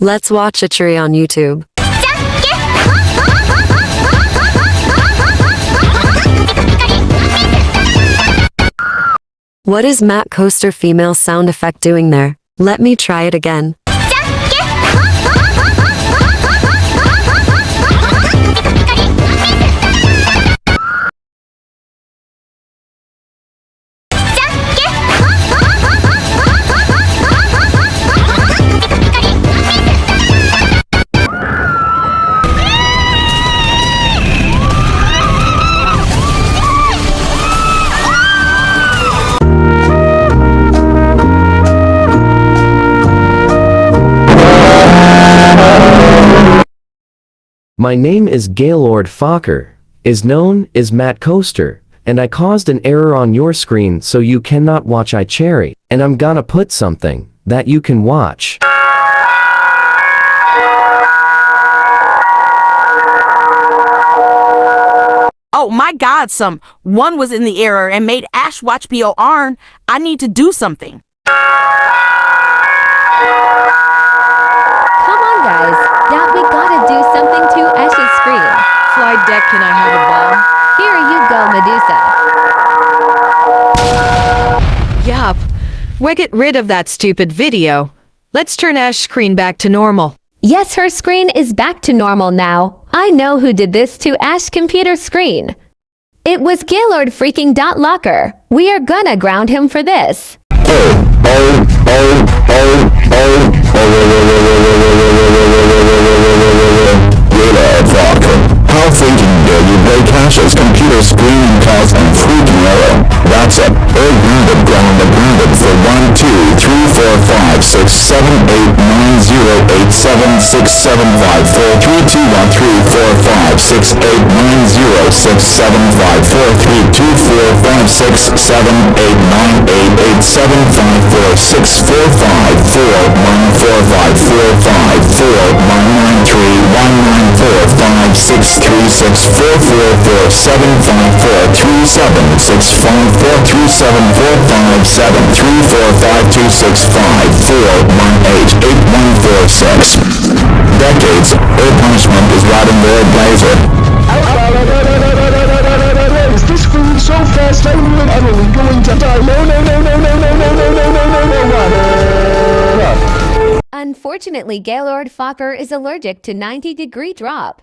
Let's watch a tree on YouTube. What is Matt Coaster female sound effect doing there? Let me try it again. My name is Gaylord Focker, is known as Matt Coaster, and I caused an error on your screen so you cannot watch iCherry, and I'm gonna put something that you can watch. Oh my God, one was in the error and made Ash watch BOR. I need to do something. Come on, guys. Yeah, we gotta do something to Ash's screen. Slide deck, can I have a ball? Here you go, Medusa. Yup. We'll get rid of that stupid video. Let's turn Ash's screen back to normal. Yes, her screen is back to normal now. I know who did this to Ash's computer screen. It was Gaylord freaking .locker. We are gonna ground him for this. How thinking dare you break Ash's computer screen and cause an freaking error? That's it. Grounded for 1, 2, 3, 4, 5, 6, 7, 8, 9, 0, 8, 7, 6, 7, 5, 4, 3, 2, 1, 3, 4, 5, 6, 8, 9, 0, 6, 7, 5, 4, 3, 2, 4, 5, 6, 7, 8, 9, 8, 8, 7, 5, 4, 6, 4, 5, 4, 1, 4, 5, 4, 5, 4, 1, 9, 3, 1, 9, 4, 5, 6, 3, 6, 4, 4, 4, 7, 5, 4, 3, 7, 6, 5, 4, 3, 7, 4, 5, 7, 3, 4, 5, 2, 6, 5, 4, 1, 8, 8, 1, 4, 6. Decades, their punishment is rotting their blazer. Is this food so fast I'm utterly going to die? No. Unfortunately, Gaylord Focker is allergic to 90-degree drop.